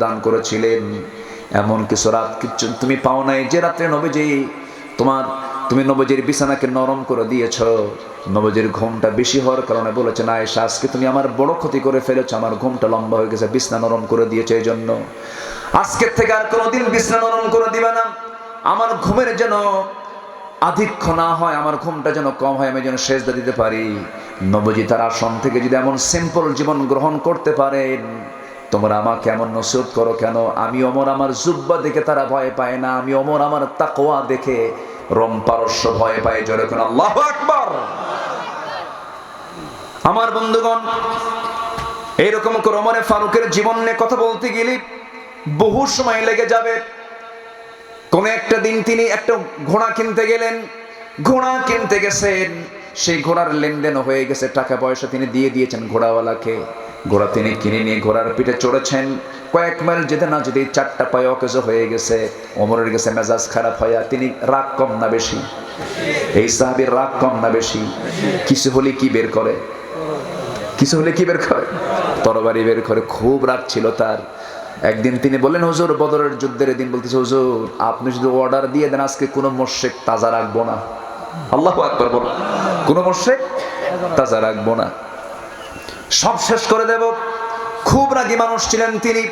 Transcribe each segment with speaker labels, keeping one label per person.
Speaker 1: দান করেছিলেন। এমন কিছু রাত কিছু তুমি পাও নাই যে রাত্রে নবীজি তুমি নবীজির বিছানাকে নরম করে দিয়েছ। নবীজির ঘুমটা বেশি হওয়ার কারণে বলেছেন, আয়েশা আজকে তুমি আমার বড় ক্ষতি করে ফেলেছো, আমার ঘুমটা লম্বা হয়ে গেছে, বিছানা নরম করে দিয়েছে, এই জন্য আজকের থেকে আর কোনোদিন বিছানা নরম করে দিবা না। আমার ঘুমের যেন আধিক্য না হয়, আমার ঘুমটা যেন কম হয়, আমি যেন সেজদা দিতে পারি। নবীজি তার আসন থেকে যদি এমন সিম্পল জীবন গ্রহণ করতে পারেন, তোমরা আমাকে এমন নসিহত করো কেন? আমি ওমর আমার জুব্বা দেখে তারা ভয় পায় না, আমি ওমর আমার তাকওয়া দেখে রোম পারস্য ভয় পায়। জোরে কোন আল্লাহু আকবার। আমার বন্ধুগণ, এইরকম করে ওমর ফারুকের জীবন নিয়ে কথা বলতে গেলে বহু সময় লেগে যাবে। কোন একটা দিন তিনি একটা ঘোড়া কিনতে গেলেন, ঘোড়া কিনতে গেছেন, সেই ঘোড়ার লেনদেন হয়ে গেছে, টাকা পয়সা তিনি দিয়ে দিয়েছেন ঘোড়াওয়ালাকে। ঘোড়া তিনি কিনে নিয়ে ঘোড়ার পিঠে চড়েছেন। কয়েক মাইল যেতে না যেতে 4টা পায়ে অকেজো হয়ে গেছে। ওমরের গেছে মেজাজ খারাপ হইয়া। তিনি রাগ কম না বেশি? এই সাহাবীর রাগ কম না বেশি? কিছু হলে কি বের করে? কিছু হলে কি বের করে? তরবারি বের করে। খুব রাগ ছিল তার। একদিন তিনি বললেন, হুজুর বদরের যুদ্ধের দিন বলতেছে, হুজুর আপনি যদি অর্ডার দিয়ে দেন আজকে কোনো মুশরিক তাজা রাখবো না। আল্লাহু আকবার বল। কোনো মুশরিক তাজা রাখবো না, সব শেষ করে দেব। খুব রাগী মানুষ ছিলেন তিনি।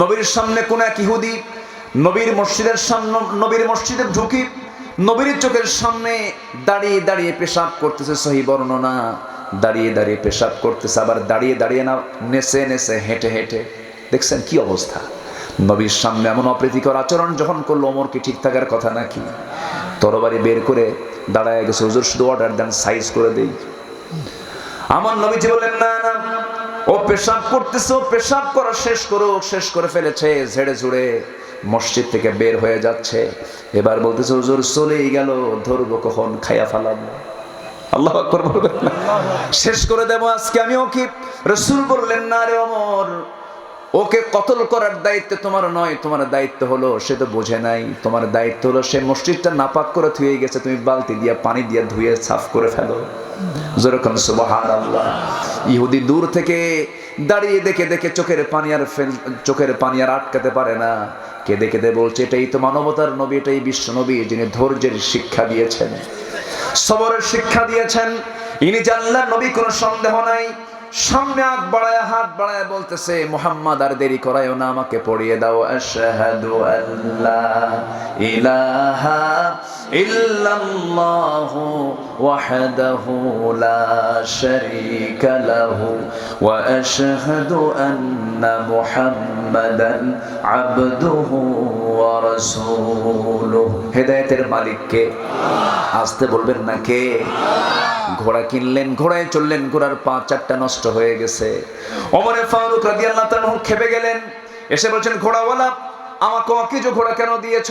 Speaker 1: নবীর সামনে কোন এক ইহুদি নবীর মসজিদের সামনে, নবীর মসজিদে ঢুকি নবীর চোখের সামনে দাঁড়িয়ে দাঁড়িয়ে পেশাব করতেছে। সহিহ বর্ণনা, দাঁড়িয়ে দাঁড়িয়ে পেশাব করতেছে, আবার দাঁড়িয়ে দাঁড়িয়ে না, নেচে নেচে হেঁটে হেঁটে। দেখছেন কি অবস্থা? নবীর সামনে এমন অপ্রীতিকর আচরণ যখন করলো, ওমর কি ঠিক থাকার কথা নাকি? তরবারি বের করে দাঁড়ায় গেছে, হুজুর শুধু অর্ডার দেন, সাইজ করে দেই। আমার নবীজি বলেন, না না, ও পেশাব করতেছে, ও পেশাব করা শেষ করো। শেষ করে ফেলেছে, ঝেড়ে ঝুড়ে মসজিদ থেকে বের হয়ে যাচ্ছে। এবার বলতেছে, হুজুর চলেই গেল, ধরবো কখন, খাইয়া ফেলাবো। আল্লাহু আকবার বলবেন না? শেষ করে দেব আজকে আমি ওকে। রাসূল বললেন, না রে ওমর, ওকে কতল করার দায়িত্ব তোমার নয়, তোমার দায়িত্ব হলো, সে তো বোঝে নাই, তোমার দায়িত্ব হলো সে মসজিদটা নাপাক করে ধুয়ে গেছে, তুমি বালতি দিয়া পানি দিয়া ধুয়ে সাফ করে ফেলো। যেরকম সুবহানাল্লাহ। ইহুদি দূর থেকে দাঁড়িয়ে দেখে দেখে চোখের পানি আর আটকাতে পারে না। কেঁদে কেঁদে বলছে, এটাই তো মানবতার নবী, এটাই বিশ্ব নবী, যিনি ধৈর্যের শিক্ষা দিয়েছেন, সবরের শিক্ষা দিয়েছেন। ইনি যে আল্লাহর নবী, কোনো সন্দেহ নাই। সামনে হাত বাড়ায় বলতেছে, মুহাম্মদ আর দেরি করায়ও না, আমাকে পড়িয়ে দাও, আশহাদু আল্লা ইলাহা ইল্লাল্লাহু ওয়াহদাহু লা শারীকা লাহু ওয়া আশহাদু আন্না মুহাম্মাদান আবদুহু ওয়া রাসূলুহু। হেদায়েতের মালিক কে? আসতে বলবেন না কে? ঘোড়া কিনলেন, ঘোড়ায় চললেন, ঘোড়ার পা 4টা নষ্ট হয়ে গেছে। ওমর ফারুক রাদিয়াল্লাহু তাআলা খেপে গেলেন, এসে বলছেন, ঘোড়াওয়ালা আমাকে অকেজো ঘোড়া কেন দিয়েছ?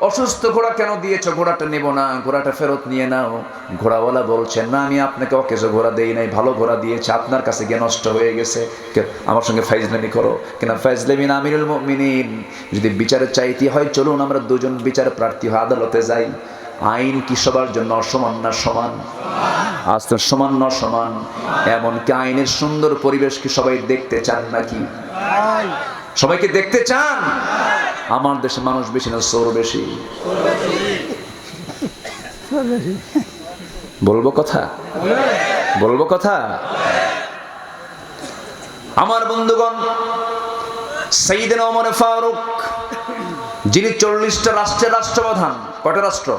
Speaker 1: অসুস্থ ঘোড়া কেন দিয়েছ? ঘোড়াটা নেব না, ঘোড়াটা ফেরত নিয়ে নাও। ঘোড়াওয়ালা বলছেন, না আমি আপনাকে অকেজো ঘোড়া দেই নাই, ভালো ঘোড়া দিয়েছি, আপনার কাছে গিয়ে নষ্ট হয়ে গেছে। আমার সঙ্গে ফাইজলামি করো কেন? ফাইজলামি না আমিরুল মুমিনিন, যদি বিচারে চাইতে হয় চলুন আমরা দুজন বিচার প্রার্থী হয়ে আদালতে যাই। আইন কি সবার জন্য সমান না সমান? আজ তো সমান না সমান। এমনকি আইনের সুন্দর পরিবেশ কি সবাই দেখতে চান নাকি? সবাইকে দেখতে চান? আমার দেশে মানুষ বেশি না চোর বেশি? বলবো কথা, বলবো কথা। আমার বন্ধুগণ, সাইয়েদনা ওমর ফারুক, যিনি 40টা রাষ্ট্রের রাষ্ট্রপ্রধান। কয়টা রাষ্ট্র?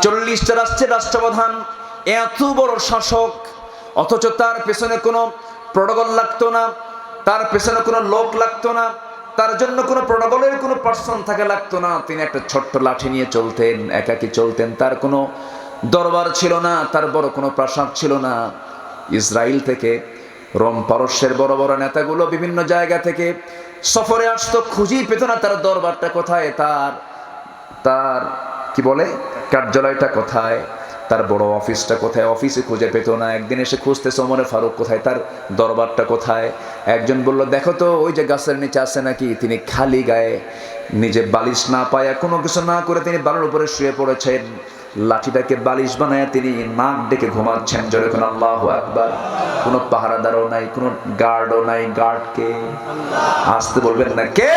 Speaker 1: 40টা রাষ্ট্রের রাষ্ট্রপ্রধান, এত বড় শাসক, অথচ তার পেছনে কোনো প্রটোকল লাগতো না, তার পেছনে কোনো লোক লাগতো না, তার জন্য কোনো প্রটোকলের কোনো পার্সন থাকা লাগতো না। তিনি একটা ছোট্ট লাঠি নিয়ে চলতেন, একাকী চলতেন, তার কোনো দরবার ছিল না, তার বড় কোনো প্রাসাদ ছিল না। ইসরায়েল থেকে, রোম পারস্যের বড় বড় নেতাগুলো বিভিন্ন জায়গা থেকে সফরে আসতো, খুঁজেই পেত না তার দরবারটা কোথায়, তার কি বলে কার্যালয়টা কোথায়, তার বড় অফিসটা কোথায়, অফিসে খুঁজে পেত না। একদিন এসে খুঁজতেছে ওমর ফারুক কোথায়, তার দরবারটা কোথায়। একজন বলল, দেখো তো ওই যে গাছের নিচে আছে নাকি। তিনি খালি গায়ে, নিজে বালিশ না পায়া, কোনো কিছু না করে তিনি বালুর উপরে শুয়ে পড়েছেন। লাঠিটাকে বালিশ বানায় তিনি নাক ডেকে ঘুমাচ্ছেন। জোরে কোন আল্লাহু আকবার। কোনো পাহারাদারও নাই, কোনো গার্ডও নাই। গার্ডকে আসতে বলবেন না, কে?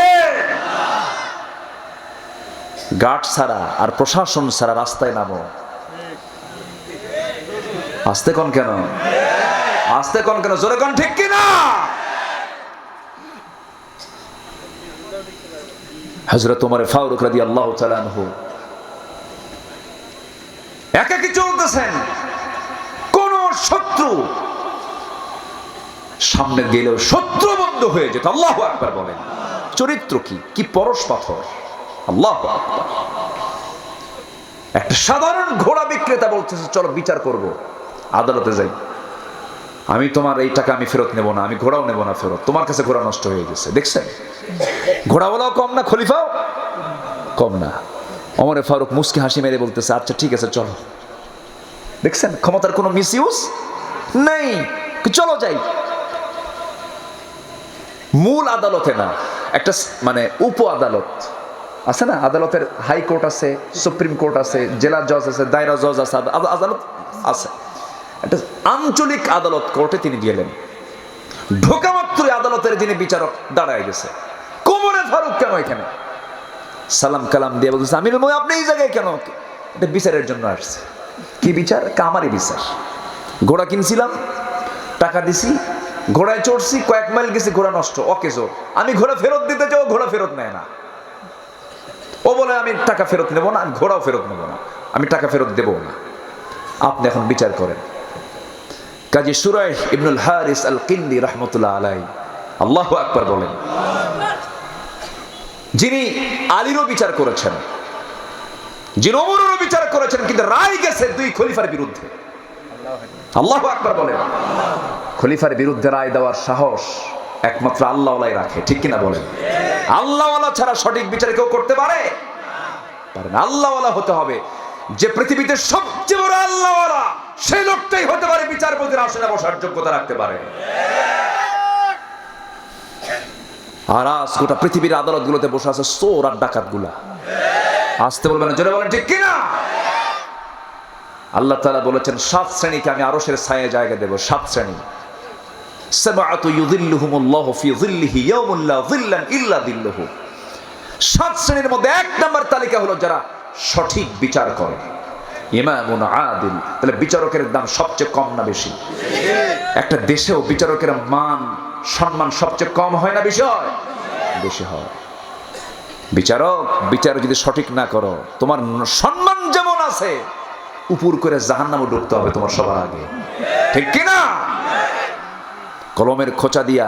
Speaker 1: গার্ড ছাড়া আর প্রশাসন ছাড়া রাস্তায় নামো। আসতে কোন কেন? আসতে কোন কেন? জোরে কোন ঠিক কিনা? হযরত ওমর ফারুক রাদিয়াল্লাহু তাআলা আনহু একাকী চলতেছেন, কোন শত্রু সামনে গেলেও শত্রু বন্ধ হয়ে যেত। আল্লাহু আকবার বলেন। চরিত্র কি পরশ পাথর। আল্লাহু আকবার। একটা সাধারণ ঘোড়া বিক্রেতা বলতেছে চলো বিচার করব, আদালতে যাই। আমি তোমার এই টাকা আমি ফেরত নেব না, আমি ঘোড়াও নেব না ফেরত। তোমার কাছে ঘোড়া নষ্ট হয়ে গেছে। দেখছেন, ঘোড়াওয়ালাও কম না, খলিফাও কম না। ওমর ফারুক মুস্কি হাসি মেরে বলতেছে আচ্ছা ঠিক আছে চলো। দেখছেন ক্ষমতার কোনো মিসইউজ নেই, চলো যাই। মূল আদালতে না, একটা মানে উপ আদালত আছে না, আদালতের হাইকোর্ট আছে, সুপ্রিম কোর্ট আছে, জেলা জজ আছে, দায়রা জজ আছে, আদালত আছে। একটা আঞ্চলিক আদালত কোর্টে তিনি গেলেন। ঢোকা মাত্রই আদালতের যিনি বিচারক দাঁড়ায় গেছে। ওমর ফারুক কেন এখানে? সালাম কালাম দিয়ে বলতেছে আমিরুল মুমিনিন আপনি এই জায়গায় কেন? এটা বিচারের জন্য আসছে। কি বিচার? আমারই বিচার। ঘোড়া কিনছিলাম, টাকা দিছি, ঘোড়ায় চড়ছি, কয়েক মাইল গেছি, ঘোড়া নষ্ট, ওকে জোর। আমি ঘোড়া ফেরত দিতে চাও, ঘোড়া ফেরত নেয় না। ও বলে আমি টাকা ফেরত নেব না, আমি ঘোড়াও ফেরত নেব না, আমি টাকা ফেরত দেব না। আপনি এখন বিচার করেন। কাজী শুরাইহ ইবনুল হারিস আল কিন্দি রাহমাতুল্লাহ আলাইহি আল্লাহু আকবার বলেন, যিনি আলীরও বিচার করেছেন, যিনি ওমরেরও বিচার করেছেন, কিন্তু রায় গেছে দুই খলিফার বিরুদ্ধে। আল্লাহু আকবার বলেন। খলিফার বিরুদ্ধে রায় দেওয়ার সাহস একমাত্র আল্লাহওয়ালাই রাখে, ঠিক কিনা বলেন? আল্লাহওয়ালা ছাড়া সঠিক বিচার কেউ করতে পারে? আল্লাহওয়ালা হতে হবে। যে পৃথিবীতে সবচেয়ে বড় আল্লাহওয়ালা, সেই লোকটাই হতে পারে বিচারপতির আসনে বসার যোগ্যতা রাখতে পারে। আর আজ গোটা পৃথিবীর আদালত গুলোতে বসে আছে চোর আর ডাকাত গুলা। আসতে বলবেন, জোরে বলেন ঠিক কিনা? আল্লাহ তাআলা বলেছেন 7 শ্রেণীকে আমি আরশের ছায়ায় জায়গা দেব। 7 শ্রেণী। সাবআতু ইউযিল্লুহুমুল্লাহু ফি যিল্লিহি ইয়াওমুল লা যিল্লান ইল্লা যিল্লুহু। 7 শ্রেণীর মধ্যে 1 নম্বর তালিকা হলো যারা সঠিক বিচার করে। ইমামুন আদিল। তাহলে বিচারকের দাম সবচেয়ে কম না বেশি? একটা দেশেও বিচারকের মান সম্মান সবচেয়ে কম হয় না বেশি হয়? বেশি হয়। বিচার যদি সঠিক না করো, তোমার সম্মান যেমন আছে, উপর করে জাহান্নামে ঢুকতে হবে তোমার সবার আগে, ঠিক কিনা? কলমের খোঁচা দিয়া